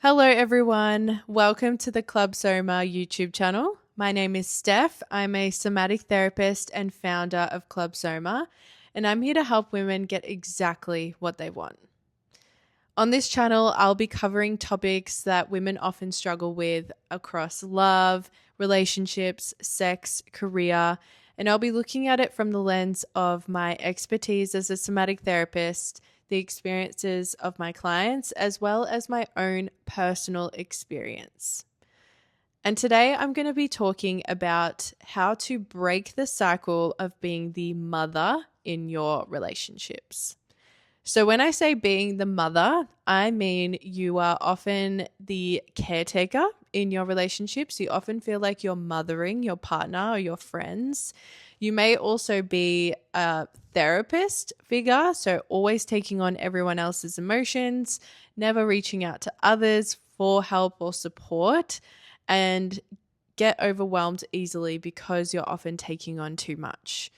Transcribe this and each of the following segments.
Hello, everyone. Welcome to the Club Soma YouTube channel. My name is Steph. I'm a somatic therapist and founder of Club Soma, and I'm here to help women get exactly what they want. On this channel, I'll be covering topics that women often struggle with across love, relationships, sex, career, and I'll be looking at it from the lens of my expertise as a somatic therapist, the experiences of my clients, as well as my own personal experience. And today I'm going to be talking about how to break the cycle of being the mother in your relationships. So when I say being the mother, I mean you are often the caretaker in your relationships. You often feel like you're mothering your partner or your friends. You may also be a therapist figure, so always taking on everyone else's emotions, never reaching out to others for help or support, and get overwhelmed easily because you're often taking on too much.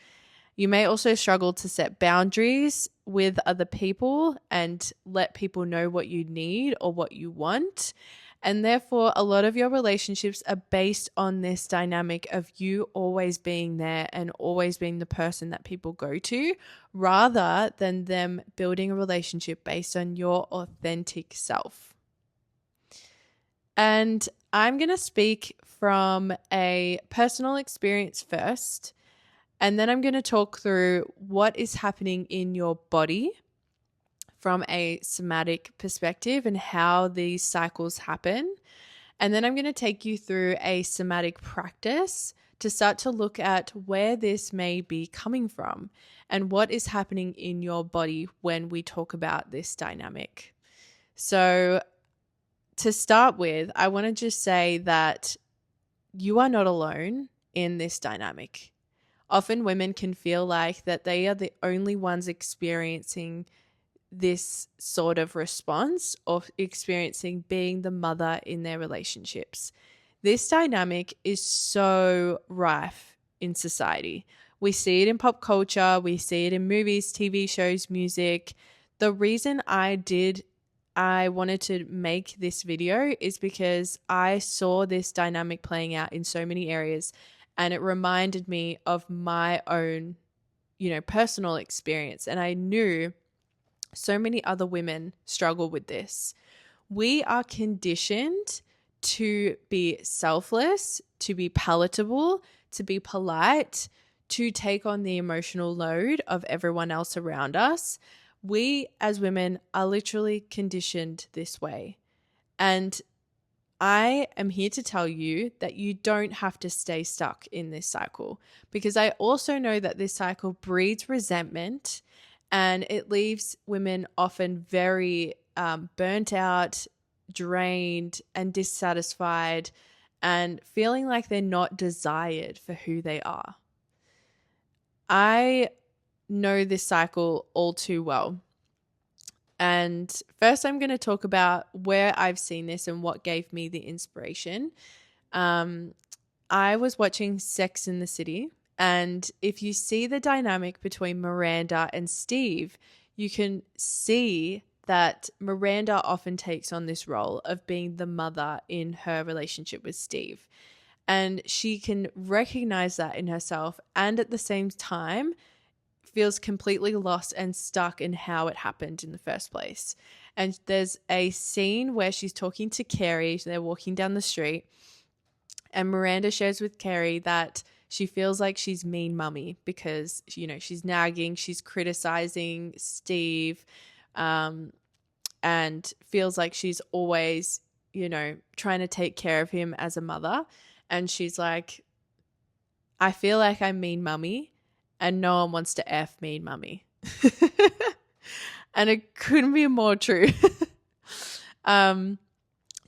You may also struggle to set boundaries with other people and let people know what you need or what you want. And therefore, a lot of your relationships are based on this dynamic of you always being there and always being the person that people go to, rather than them building a relationship based on your authentic self. And I'm going to speak from a personal experience first. And then I'm going to talk through what is happening in your body from a somatic perspective and how these cycles happen. And then I'm going to take you through a somatic practice to start to look at where this may be coming from and what is happening in your body when we talk about this dynamic. So to start with, I want to just say that you are not alone in this dynamic. Often women can feel like that they are the only ones experiencing this sort of response or experiencing being the mother in their relationships. This dynamic is so rife in society. We see it in pop culture, we see it in movies, TV shows, music. The reason I wanted to make this video is because I saw this dynamic playing out in so many areas. And it reminded me of my own, personal experience. And I knew so many other women struggle with this. We are conditioned to be selfless, to be palatable, to be polite, to take on the emotional load of everyone else around us. We as women are literally conditioned this way. And I am here to tell you that you don't have to stay stuck in this cycle, because I also know that this cycle breeds resentment and it leaves women often very burnt out, drained, and dissatisfied and feeling like they're not desired for who they are. I know this cycle all too well. And first, I'm going to talk about where I've seen this and what gave me the inspiration. I was watching Sex in the City, and if you see the dynamic between Miranda and Steve, you can see that Miranda often takes on this role of being the mother in her relationship with Steve. And she can recognize that in herself, and at the same time feels completely lost and stuck in how it happened in the first place. And there's a scene where she's talking to Carrie. They're walking down the street, and Miranda shares with Carrie that she feels like she's mean mummy because, she's nagging, she's criticizing Steve, and feels like she's always, trying to take care of him as a mother. And she's like, I feel like I'm mean mummy, and no one wants to F mean mummy. And it couldn't be more true.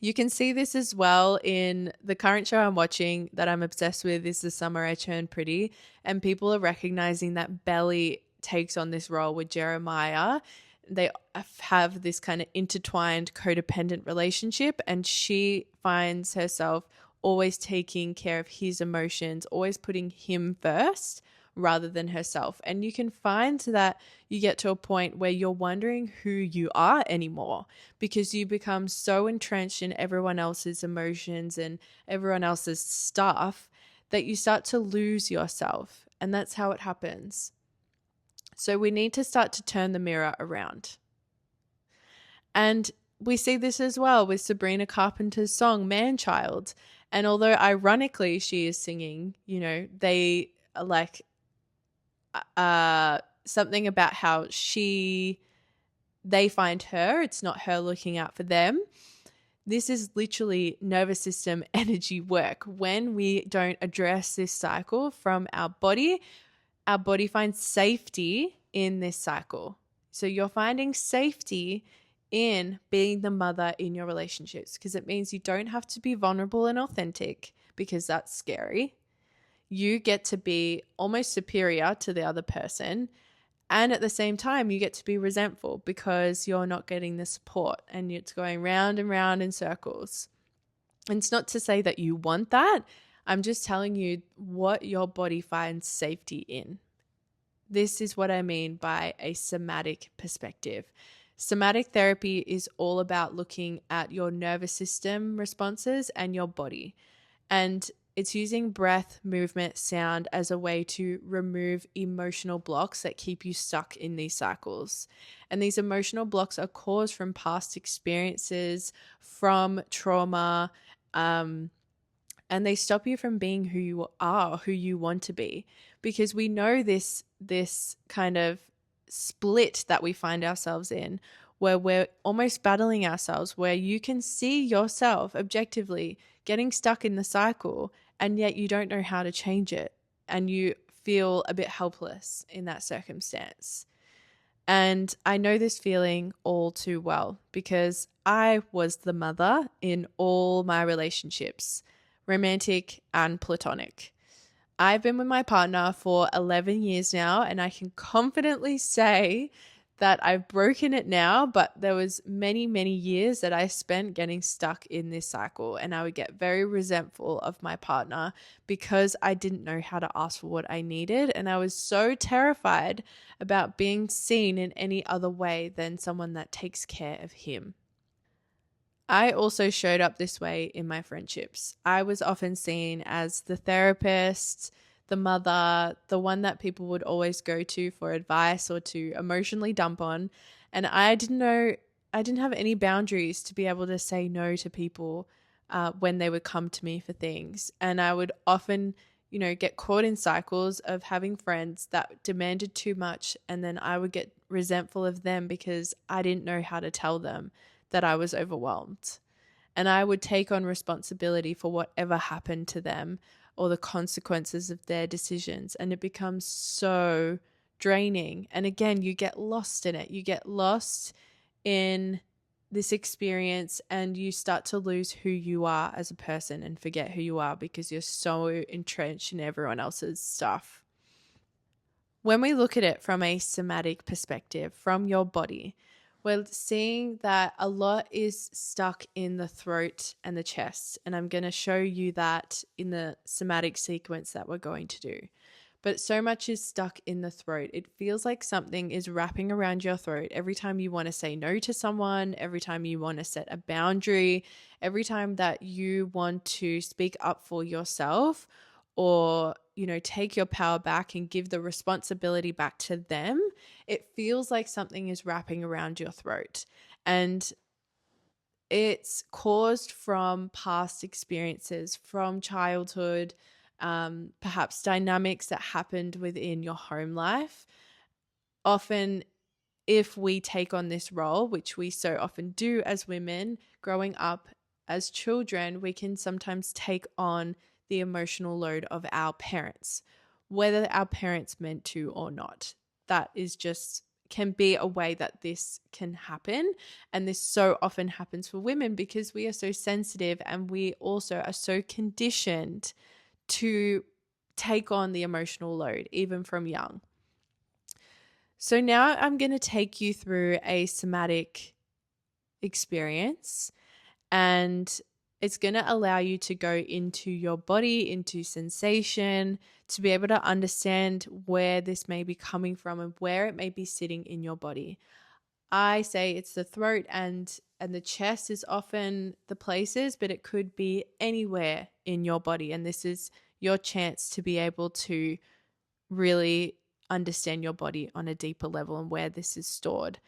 You can see this as well in the current show I'm watching that I'm obsessed with is The Summer I Turned Pretty. And people are recognizing that Belly takes on this role with Jeremiah. They have this kind of intertwined codependent relationship, and she finds herself always taking care of his emotions, always putting him first rather than herself. And you can find that you get to a point where you're wondering who you are anymore, because you become so entrenched in everyone else's emotions and everyone else's stuff that you start to lose yourself. And that's how it happens. So we need to start to turn the mirror around. And we see this as well with Sabrina Carpenter's song Man-Child. And although ironically she is singing, they are like something about how they find her, it's not her looking out for them. This is literally nervous system energy work. When we don't address this cycle from our body finds safety in this cycle. So you're finding safety in being the mother in your relationships, because it means you don't have to be vulnerable and authentic, because that's scary. You get to be almost superior to the other person. And at the same time, you get to be resentful because you're not getting the support and it's going round and round in circles. And it's not to say that you want that. I'm just telling you what your body finds safety in. This is what I mean by a somatic perspective. Somatic therapy is all about looking at your nervous system responses and your body. And it's using breath, movement, sound as a way to remove emotional blocks that keep you stuck in these cycles. And these emotional blocks are caused from past experiences, from trauma, and they stop you from being who you are, who you want to be. Because we know this kind of split that we find ourselves in, where we're almost battling ourselves, where you can see yourself objectively getting stuck in the cycle, and yet you don't know how to change it. And you feel a bit helpless in that circumstance. And I know this feeling all too well, because I was the mother in all my relationships, romantic and platonic. I've been with my partner for 11 years now, and I can confidently say that I've broken it now, but there was many, many years that I spent getting stuck in this cycle, and I would get very resentful of my partner because I didn't know how to ask for what I needed, and I was so terrified about being seen in any other way than someone that takes care of him. I also showed up this way in my friendships. I was often seen as the therapist, the mother, the one that people would always go to for advice or to emotionally dump on. And I didn't have any boundaries to be able to say no to people when they would come to me for things. And I would often, get caught in cycles of having friends that demanded too much. And then I would get resentful of them because I didn't know how to tell them that I was overwhelmed. And I would take on responsibility for whatever happened to them or the consequences of their decisions. And it becomes so draining. And again, you get lost in it. You get lost in this experience and you start to lose who you are as a person and forget who you are because you're so entrenched in everyone else's stuff. When we look at it from a somatic perspective, from your body, we're seeing that a lot is stuck in the throat and the chest. And I'm going to show you that in the somatic sequence that we're going to do. But so much is stuck in the throat. It feels like something is wrapping around your throat every time you want to say no to someone, every time you want to set a boundary, every time that you want to speak up for yourself or, take your power back and give the responsibility back to them. It feels like something is wrapping around your throat. And it's caused from past experiences, from childhood, perhaps dynamics that happened within your home life. Often, if we take on this role, which we so often do as women, growing up as children, we can sometimes take on the emotional load of our parents, whether our parents meant to or not. That is just can be a way that this can happen. And this so often happens for women because we are so sensitive and we also are so conditioned to take on the emotional load, even from young. So now I'm going to take you through a somatic experience, and It's going to allow you to go into your body, into sensation, to be able to understand where this may be coming from and where it may be sitting in your body. I say it's the throat and the chest is often the places, but it could be anywhere in your body. And this is your chance to be able to really understand your body on a deeper level and where this is stored.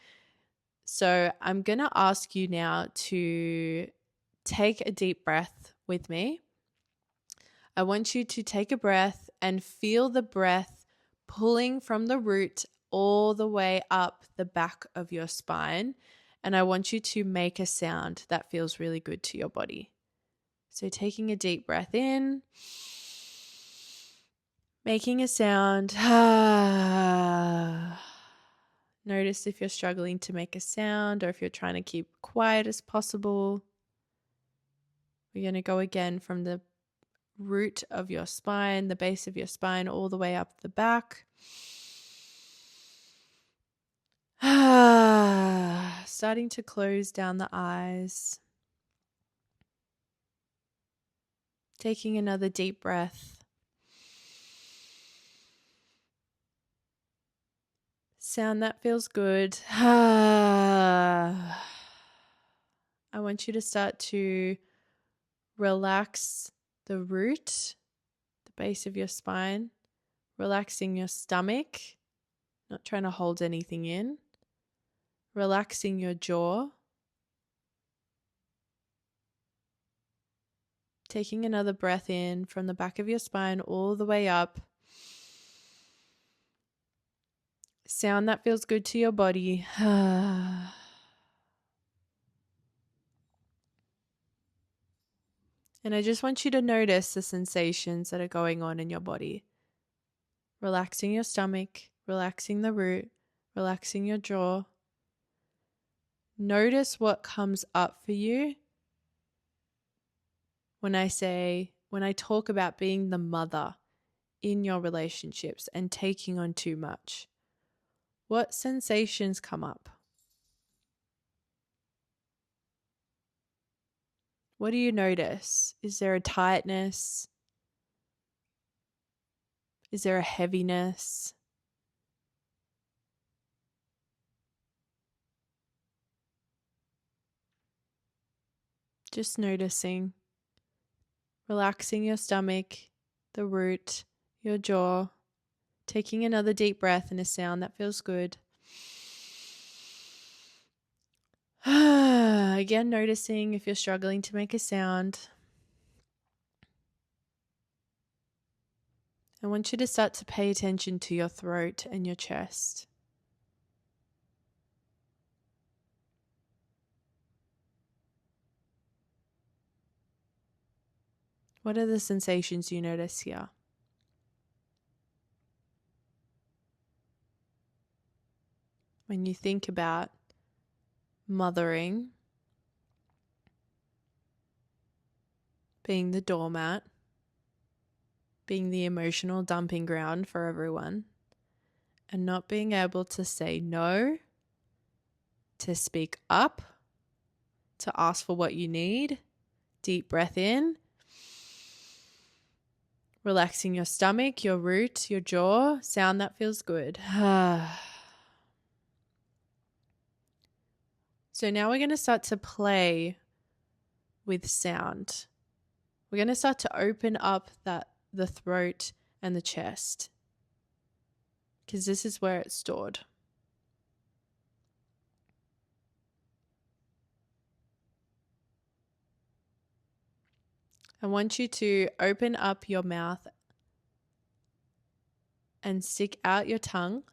So I'm going to ask you now to take a deep breath with me. I want you to take a breath and feel the breath pulling from the root all the way up the back of your spine. And I want you to make a sound that feels really good to your body. So taking a deep breath in, making a sound. Notice if you're struggling to make a sound or if you're trying to keep quiet as possible. We're going to go again from the root of your spine, the base of your spine, all the way up the back. Starting to close down the eyes. Taking another deep breath. Sound that feels good. I want you to start to relax the root, the base of your spine, relaxing your stomach, not trying to hold anything in, relaxing your jaw, taking another breath in from the back of your spine all the way up. Sound that feels good to your body. And I just want you to notice the sensations that are going on in your body. Relaxing your stomach, relaxing the root, relaxing your jaw. Notice what comes up for you when I talk about being the mother in your relationships and taking on too much. What sensations come up? What do you notice? Is there a tightness? Is there a heaviness? Just noticing. Relaxing your stomach, the root, your jaw. Taking another deep breath and a sound that feels good. Again, noticing if you're struggling to make a sound. I want you to start to pay attention to your throat and your chest. What are the sensations you notice here? When you think about mothering, being the doormat, being the emotional dumping ground for everyone, and not being able to say no, to speak up, to ask for what you need. Deep breath in. Relaxing your stomach, your root, your jaw. Sound that feels good. So now we're going to start to play with sound. We're going to start to open up the throat and the chest, because this is where it's stored. I want you to open up your mouth and stick out your tongue.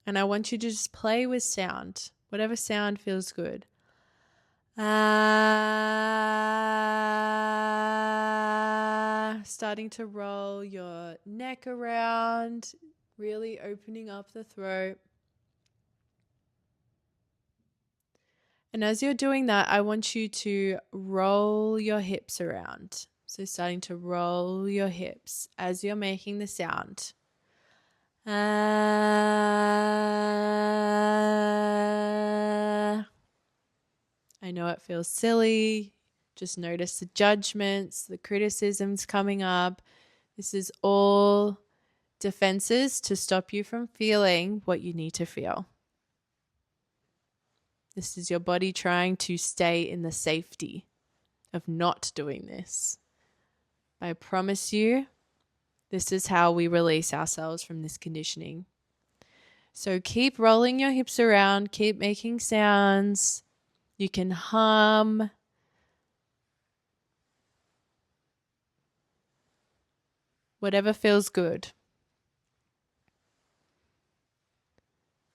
And I want you to just play with sound, whatever sound feels good. Starting to roll your neck around, really opening up the throat. And as you're doing that, I want you to roll your hips around. So starting to roll your hips as you're making the sound. I know it feels silly. Just notice the judgments, the criticisms coming up. This is all defenses to stop you from feeling what you need to feel. This is your body trying to stay in the safety of not doing this. I promise you, this is how we release ourselves from this conditioning. So keep rolling your hips around, keep making sounds. You can hum. Whatever feels good.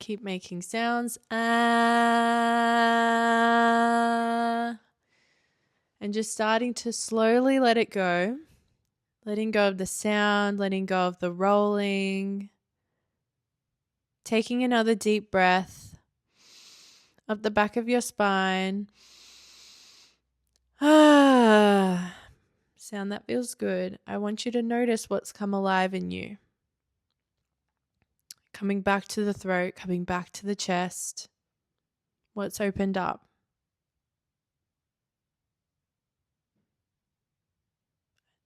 Keep making sounds. Ah. And just starting to slowly let it go. Letting go of the sound, letting go of the rolling. Taking another deep breath up the back of your spine. Ah. Sound that feels good. I want you to notice what's come alive in you. Coming back to the throat, coming back to the chest. What's opened up?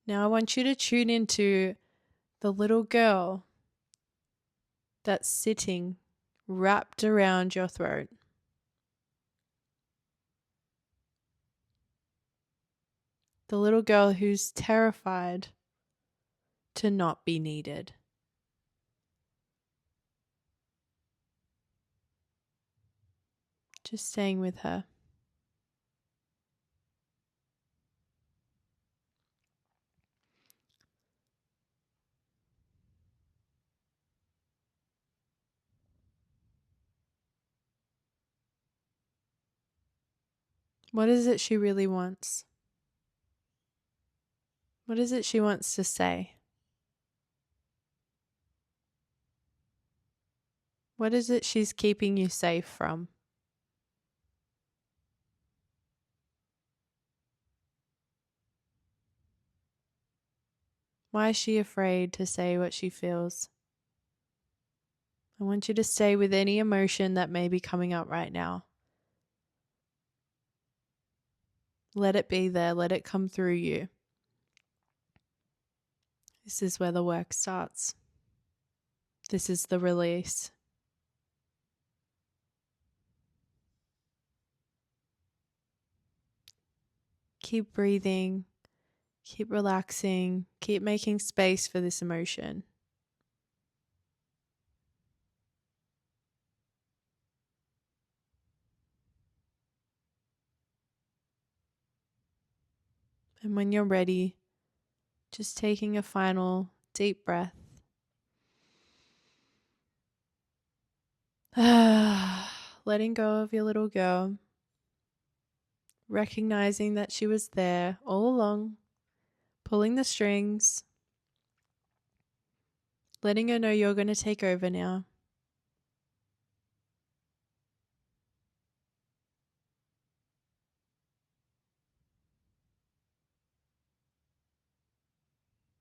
Now I want you to tune into the little girl that's sitting wrapped around your throat. The little girl who's terrified to not be needed. Just staying with her. What is it she really wants? What is it she wants to say? What is it she's keeping you safe from? Why is she afraid to say what she feels? I want you to stay with any emotion that may be coming up right now. Let it be there. Let it come through you. This is where the work starts. This is the release. Keep breathing. Keep relaxing. Keep making space for this emotion. And when you're ready, just taking a final deep breath. Letting go of your little girl. Recognizing that she was there all along, pulling the strings. Letting her know you're going to take over now.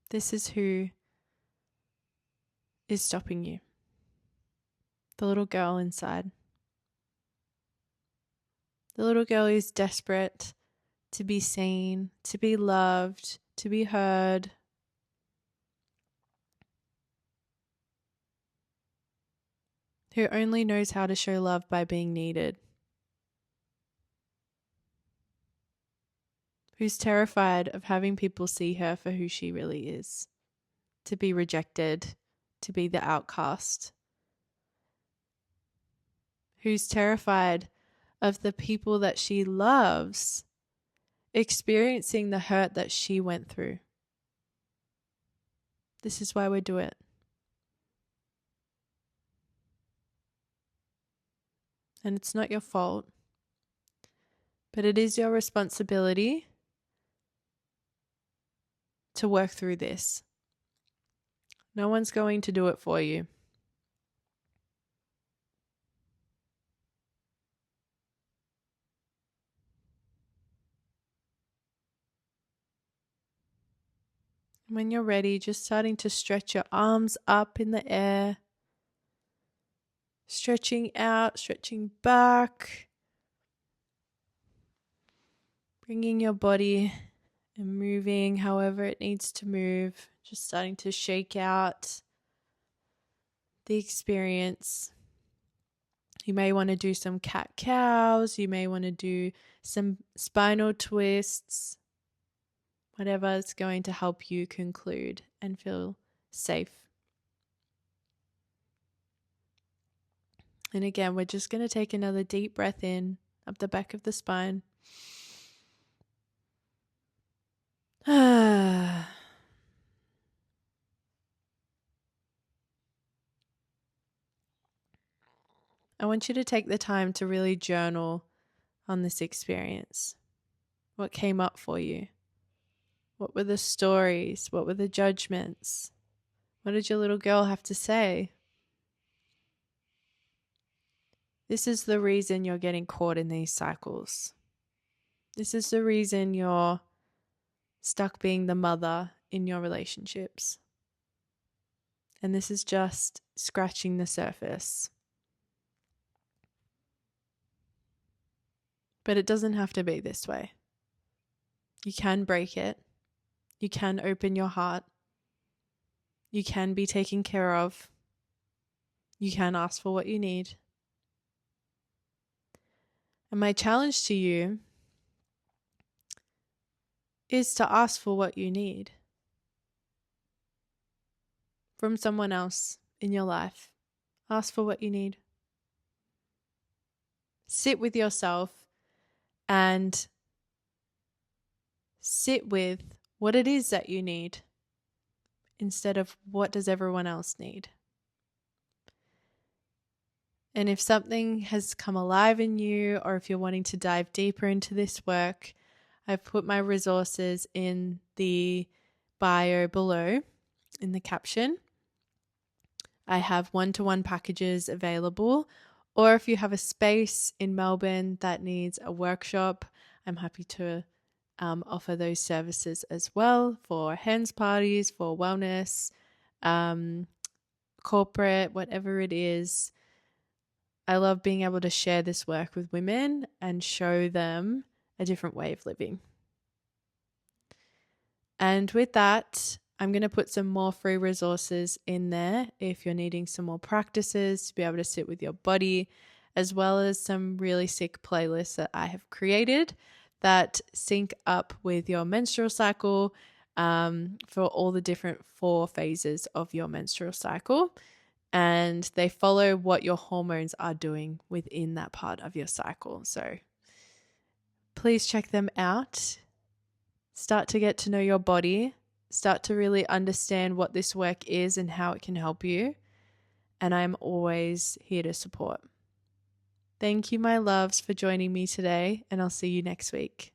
This is who is stopping you. The little girl inside. The little girl is desperate to be seen, to be loved, to be heard. Who only knows how to show love by being needed. Who's terrified of having people see her for who she really is. To be rejected, to be the outcast. Who's terrified of the people that she loves experiencing the hurt that she went through. This is why we do it. And it's not your fault, but it is your responsibility to work through this. No one's going to do it for you. When you're ready, just starting to stretch your arms up in the air, stretching out, stretching back, Bringing your body and moving however it needs to move, just starting to shake out the experience. You may want to do some cat-cows. You may want to do some spinal twists, whatever is going to help you conclude and feel safe. And again, we're just going to take another deep breath in up the back of the spine. I want you to take the time to really journal on this experience. What came up for you? What were the stories? What were the judgments? What did your little girl have to say? This is the reason you're getting caught in these cycles. This is the reason you're stuck being the mother in your relationships. And this is just scratching the surface. But it doesn't have to be this way. You can break it. You can open your heart. You can be taken care of. You can ask for what you need. And my challenge to you is to ask for what you need from someone else in your life. Ask for what you need. Sit with yourself and sit with what it is that you need instead of what does everyone else need. And if something has come alive in you, or if you're wanting to dive deeper into this work, I've put my resources in the bio below in the caption. I have one-to-one packages available, or if you have a space in Melbourne that needs a workshop, I'm happy to offer those services as well for hands parties, for wellness, corporate, whatever it is. I love being able to share this work with women and show them a different way of living. And with that, I'm going to put some more free resources in there if you're needing some more practices to be able to sit with your body, as well as some really sick playlists that I have created that sync up with your menstrual cycle for all the different 4 phases of your menstrual cycle. And they follow what your hormones are doing within that part of your cycle. So please check them out. Start to get to know your body. Start to really understand what this work is and how it can help you. And I'm always here to support. Thank you, my loves, for joining me today, and I'll see you next week.